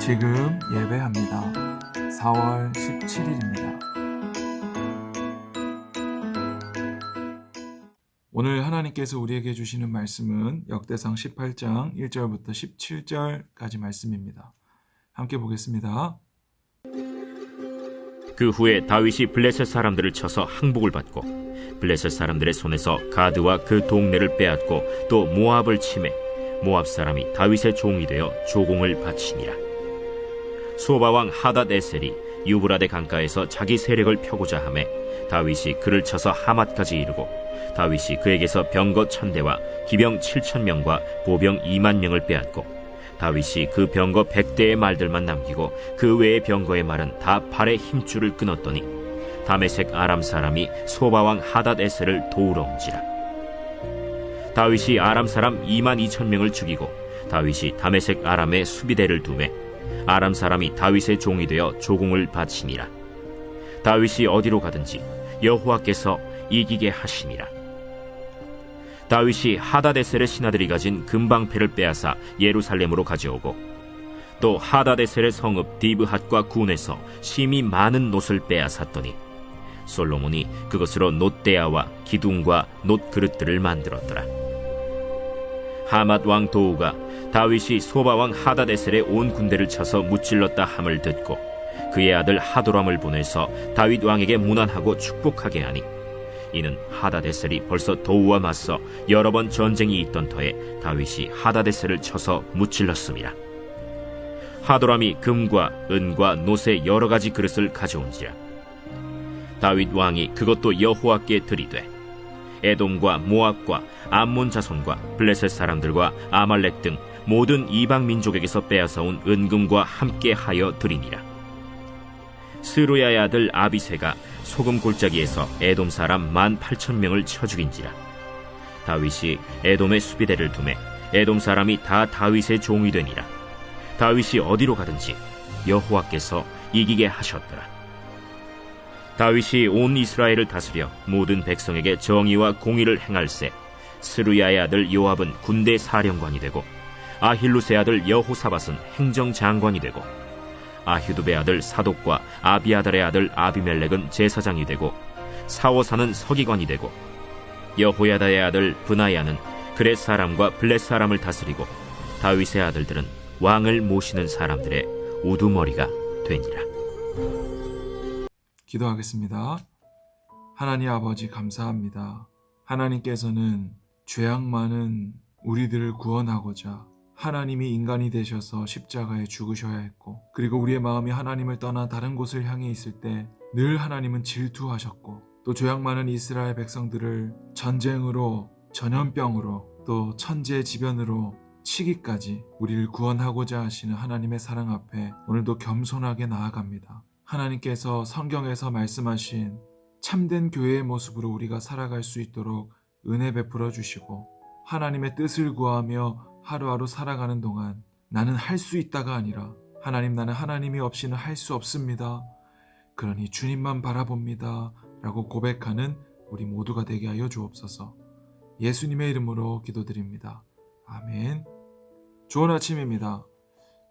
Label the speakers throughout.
Speaker 1: 지금 예배합니다. 4월 17일입니다. 오늘 하나님께서 우리에게 주시는 말씀은 역대상 18장 1절부터 17절까지 말씀입니다. 함께 보겠습니다.
Speaker 2: 그 후에 다윗이 블레셋 사람들을 쳐서 항복을 받고 블레셋 사람들의 손에서 가드와 그 동네를 빼앗고 또 모압을 치매 모압 사람이 다윗의 종이 되어 조공을 바치니라. 소바왕 하닷에셀이 유브라데 강가에서 자기 세력을 펴고자 하매 다윗이 그를 쳐서 하맛까지 이르고 다윗이 그에게서 병거 1000대와 기병 7000명과 보병 20000명을 빼앗고 다윗이 그 병거 100대의 말들만 남기고 그 외의 병거의 말은 다 발의 힘줄을 끊었더니 다메섹 아람 사람이 소바왕 하닷에셀을 도우러 온지라. 다윗이 아람 사람 22000명을 죽이고 다윗이 다메섹 아람의 수비대를 두매 아람 사람이 다윗의 종이 되어 조공을 바치니라. 다윗이 어디로 가든지 여호와께서 이기게 하시니라. 다윗이 하닷에셀의 신하들이 가진 금방패를 빼앗아 예루살렘으로 가져오고 또 하닷에셀의 성읍 디브핫과 군에서 심히 많은 놋을 빼앗았더니 솔로몬이 그것으로 놋대야와 기둥과 놋그릇들을 만들었더라. 하맛 왕 도우가 다윗이 소바 왕 하닷에셀의 온 군대를 쳐서 무찔렀다 함을 듣고 그의 아들 하도람을 보내서 다윗 왕에게 문안하고 축복하게 하니 이는 하닷에셀이 벌써 도우와 맞서 여러 번 전쟁이 있던 터에 다윗이 하닷에셀을 쳐서 무찔렀음이라. 하도람이 금과 은과 놋의 여러 가지 그릇을 가져온지라. 다윗 왕이 그것도 여호와께 드리되 에돔과 모압과 암몬 자손과 블레셋 사람들과 아말렉 등 모든 이방 민족에게서 빼앗아온 은금과 함께 하여 드리니라. 스루야의 아들 아비새가 소금 골짜기에서 에돔 사람 18,000명을 쳐 죽인지라. 다윗이 에돔의 수비대를 두매 에돔 사람이 다 다윗의 종이 되니라. 다윗이 어디로 가든지 여호와께서 이기게 하셨더라. 다윗이 온 이스라엘을 다스려 모든 백성에게 정의와 공의를 행할세 스루야의 아들 요압은 군대 사령관이 되고 아힐루스의 아들 여호사밧은 행정장관이 되고 아휴두베 아들 사독과 아비아달의 아들 아비멜렉은 제사장이 되고 사오사는 서기관이 되고 여호야다의 아들 브나야는 그렛 사람과 블렛 사람을 다스리고 다윗의 아들들은 왕을 모시는 사람들의 우두머리가 되니라.
Speaker 1: 기도하겠습니다. 하나님 아버지 감사합니다. 하나님께서는 죄악 많은 우리들을 구원하고자 하나님이 인간이 되셔서 십자가에 죽으셔야 했고 그리고 우리의 마음이 하나님을 떠나 다른 곳을 향해 있을 때 늘 하나님은 질투하셨고 또 죄악 많은 이스라엘 백성들을 전쟁으로 전염병으로 또 천재지변으로 치기까지 우리를 구원하고자 하시는 하나님의 사랑 앞에 오늘도 겸손하게 나아갑니다. 하나님께서 성경에서 말씀하신 참된 교회의 모습으로 우리가 살아갈 수 있도록 은혜 베풀어 주시고 하나님의 뜻을 구하며 하루하루 살아가는 동안 나는 할 수 있다가 아니라 하나님 나는 하나님이 없이는 할 수 없습니다. 그러니 주님만 바라봅니다. 라고 고백하는 우리 모두가 되게 하여 주옵소서. 예수님의 이름으로 기도드립니다. 아멘. 좋은 아침입니다.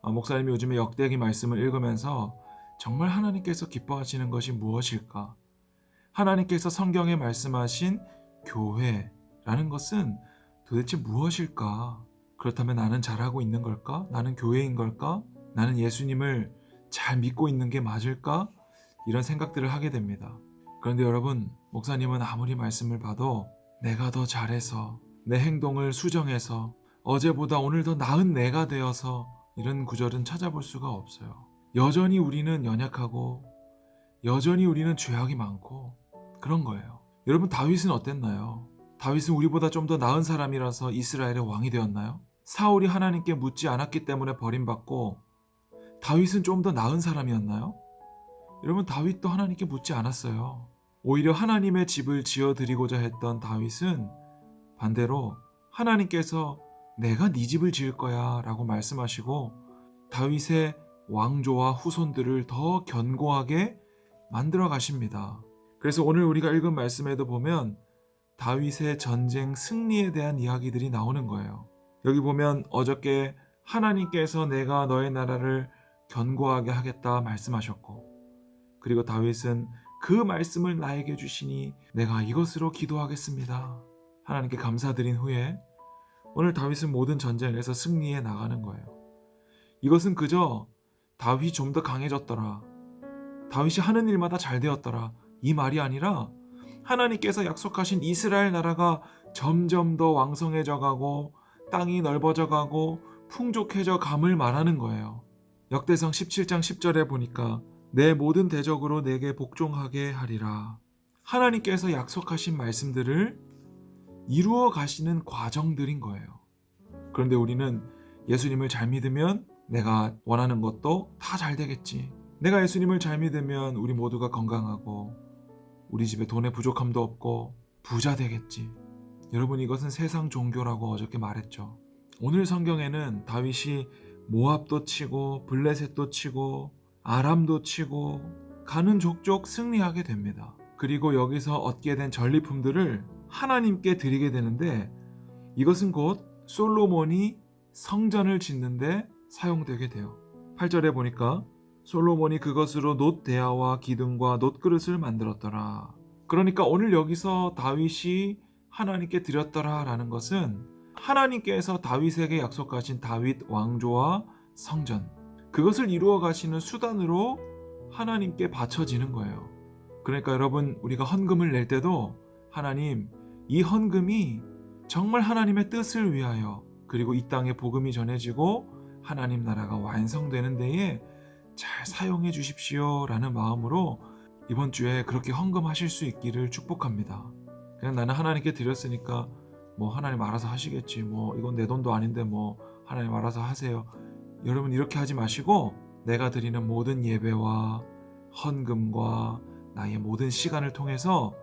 Speaker 1: 목사님이 요즘에 역대기 말씀을 읽으면서 정말 하나님께서 기뻐하시는 것이 무엇일까? 하나님께서 성경에 말씀하신 교회라는 것은 도대체 무엇일까? 그렇다면 나는 잘하고 있는 걸까? 나는 교회인 걸까? 나는 예수님을 잘 믿고 있는 게 맞을까? 이런 생각들을 하게 됩니다. 그런데 여러분, 목사님은 아무리 말씀을 봐도 내가 더 잘해서 내 행동을 수정해서 어제보다 오늘 더 나은 내가 되어서 이런 구절은 찾아볼 수가 없어요. 여전히 우리는 연약하고 여전히 우리는 죄악이 많고 그런 거예요. 여러분, 다윗은 어땠나요? 다윗은 우리보다 좀 더 나은 사람이라서 이스라엘의 왕이 되었나요? 사울이 하나님께 묻지 않았기 때문에 버림받고 다윗은 좀 더 나은 사람이었나요? 여러분, 다윗도 하나님께 묻지 않았어요. 오히려 하나님의 집을 지어드리고자 했던 다윗은 반대로 하나님께서 내가 네 집을 지을 거야 라고 말씀하시고 다윗의 왕조와 후손들을 더 견고하게 만들어 가십니다. 그래서 오늘 우리가 읽은 말씀에도 보면 다윗의 전쟁 승리에 대한 이야기들이 나오는 거예요. 여기 보면 어저께 하나님께서 내가 너의 나라를 견고하게 하겠다 말씀하셨고, 그리고 다윗은 그 말씀을 나에게 주시니 내가 이것으로 기도하겠습니다. 하나님께 감사드린 후에 오늘 다윗은 모든 전쟁에서 승리해 나가는 거예요. 이것은 그저 다윗이 좀 더 강해졌더라, 다윗이 하는 일마다 잘 되었더라, 이 말이 아니라 하나님께서 약속하신 이스라엘 나라가 점점 더 왕성해져 가고 땅이 넓어져 가고 풍족해져 감을 말하는 거예요. 역대상 17장 10절에 보니까 내 모든 대적으로 내게 복종하게 하리라. 하나님께서 약속하신 말씀들을 이루어 가시는 과정들인 거예요. 그런데 우리는 예수님을 잘 믿으면 내가 원하는 것도 다 잘 되겠지, 내가 예수님을 잘 믿으면 우리 모두가 건강하고 우리 집에 돈의 부족함도 없고 부자 되겠지. 여러분, 이것은 세상 종교라고 어저께 말했죠. 오늘 성경에는 다윗이 모압도 치고 블레셋도 치고 아람도 치고 가는 족족 승리하게 됩니다. 그리고 여기서 얻게 된 전리품들을 하나님께 드리게 되는데, 이것은 곧 솔로몬이 성전을 짓는데 사용되게 돼요. 8절에 보니까 솔로몬이 그것으로 놋대야와 기둥과 놋그릇을 만들었더라. 그러니까 오늘 여기서 다윗이 하나님께 드렸더라 라는 것은 하나님께서 다윗에게 약속하신 다윗 왕조와 성전, 그것을 이루어 가시는 수단으로 하나님께 바쳐지는 거예요. 그러니까 여러분, 우리가 헌금을 낼 때도 하나님, 이 헌금이 정말 하나님의 뜻을 위하여, 그리고 이 땅에 복음이 전해지고 하나님 나라가 완성되는 데에 잘 사용해 주십시오 라는 마음으로 이번 주에 그렇게 헌금하실 수 있기를 축복합니다. 그냥 나는 하나님께 드렸으니까 뭐 하나님 알아서 하시겠지, 뭐 이건 내 돈도 아닌데 뭐 하나님 알아서 하세요. 여러분, 이렇게 하지 마시고 내가 드리는 모든 예배와 헌금과 나의 모든 시간을 통해서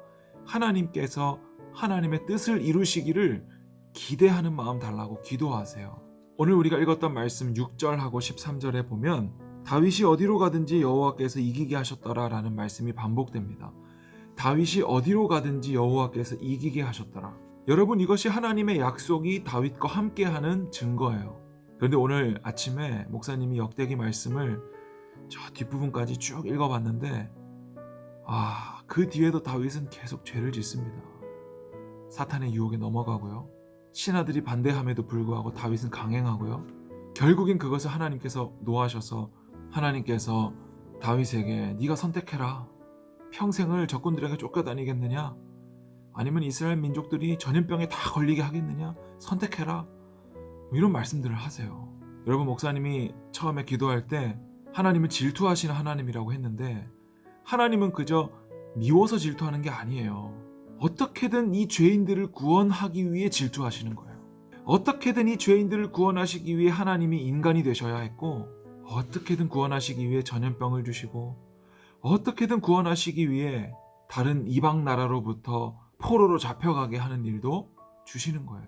Speaker 1: 하나님께서 하나님의 뜻을 이루시기를 기대하는 마음 달라고 기도하세요. 오늘 우리가 읽었던 말씀 6절하고 13절에 보면 다윗이 어디로 가든지 여호와께서 이기게 하셨더라 라는 말씀이 반복됩니다. 다윗이 어디로 가든지 여호와께서 이기게 하셨더라. 여러분, 이것이 하나님의 약속이 다윗과 함께하는 증거예요. 그런데 오늘 아침에 목사님이 역대기 말씀을 저 뒷부분까지 쭉 읽어봤는데 그 뒤에도 다윗은 계속 죄를 짓습니다. 사탄의 유혹에 넘어가고요, 신하들이 반대함에도 불구하고 다윗은 강행하고요, 결국엔 그것을 하나님께서 노하셔서 하나님께서 다윗에게 네가 선택해라, 평생을 적군들에게 쫓겨다니겠느냐, 아니면 이스라엘 민족들이 전염병에 다 걸리게 하겠느냐, 선택해라, 이런 말씀들을 하세요. 여러분, 목사님이 처음에 기도할 때 하나님은 질투하시는 하나님이라고 했는데, 하나님은 그저 미워서 질투하는 게 아니에요. 어떻게든 이 죄인들을 구원하기 위해 질투하시는 거예요. 어떻게든 이 죄인들을 구원하시기 위해 하나님이 인간이 되셔야 했고, 어떻게든 구원하시기 위해 전염병을 주시고, 어떻게든 구원하시기 위해 다른 이방 나라로부터 포로로 잡혀가게 하는 일도 주시는 거예요.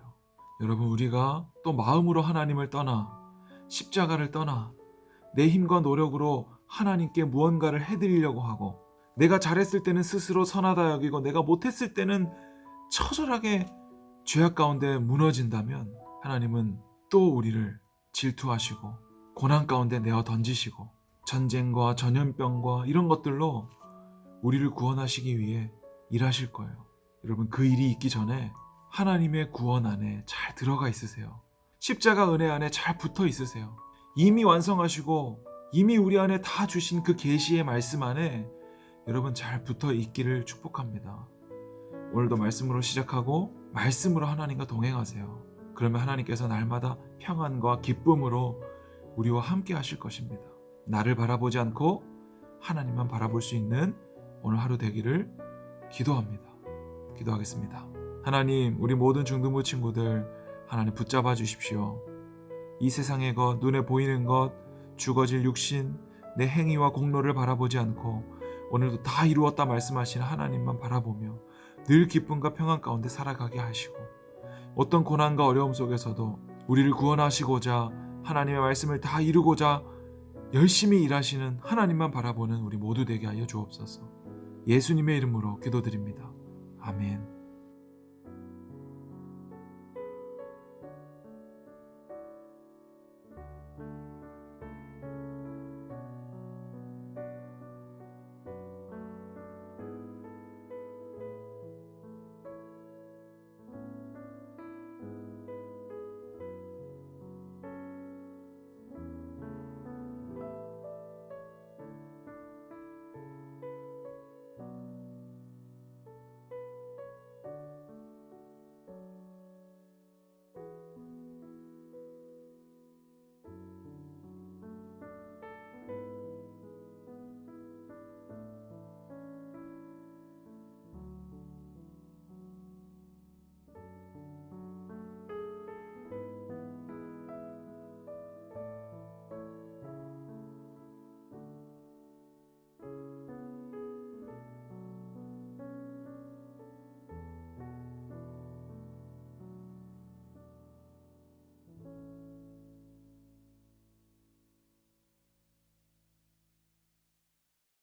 Speaker 1: 여러분, 우리가 또 마음으로 하나님을 떠나 십자가를 떠나 내 힘과 노력으로 하나님께 무언가를 해드리려고 하고, 내가 잘했을 때는 스스로 선하다 여기고 내가 못했을 때는 처절하게 죄악 가운데 무너진다면 하나님은 또 우리를 질투하시고 고난 가운데 내어 던지시고 전쟁과 전염병과 이런 것들로 우리를 구원하시기 위해 일하실 거예요. 여러분, 그 일이 있기 전에 하나님의 구원 안에 잘 들어가 있으세요. 십자가 은혜 안에 잘 붙어 있으세요. 이미 완성하시고 이미 우리 안에 다 주신 그 계시의 말씀 안에 여러분 잘 붙어 있기를 축복합니다. 오늘도 말씀으로 시작하고 말씀으로 하나님과 동행하세요. 그러면 하나님께서 날마다 평안과 기쁨으로 우리와 함께 하실 것입니다. 나를 바라보지 않고 하나님만 바라볼 수 있는 오늘 하루 되기를 기도합니다. 기도하겠습니다. 하나님, 우리 모든 중등부 친구들 하나님 붙잡아 주십시오. 이 세상의 것, 눈에 보이는 것, 죽어질 육신, 내 행위와 공로를 바라보지 않고 오늘도 다 이루었다 말씀하시는 하나님만 바라보며 늘 기쁨과 평안 가운데 살아가게 하시고, 어떤 고난과 어려움 속에서도 우리를 구원하시고자 하나님의 말씀을 다 이루고자 열심히 일하시는 하나님만 바라보는 우리 모두 되게 하여 주옵소서. 예수님의 이름으로 기도드립니다. 아멘.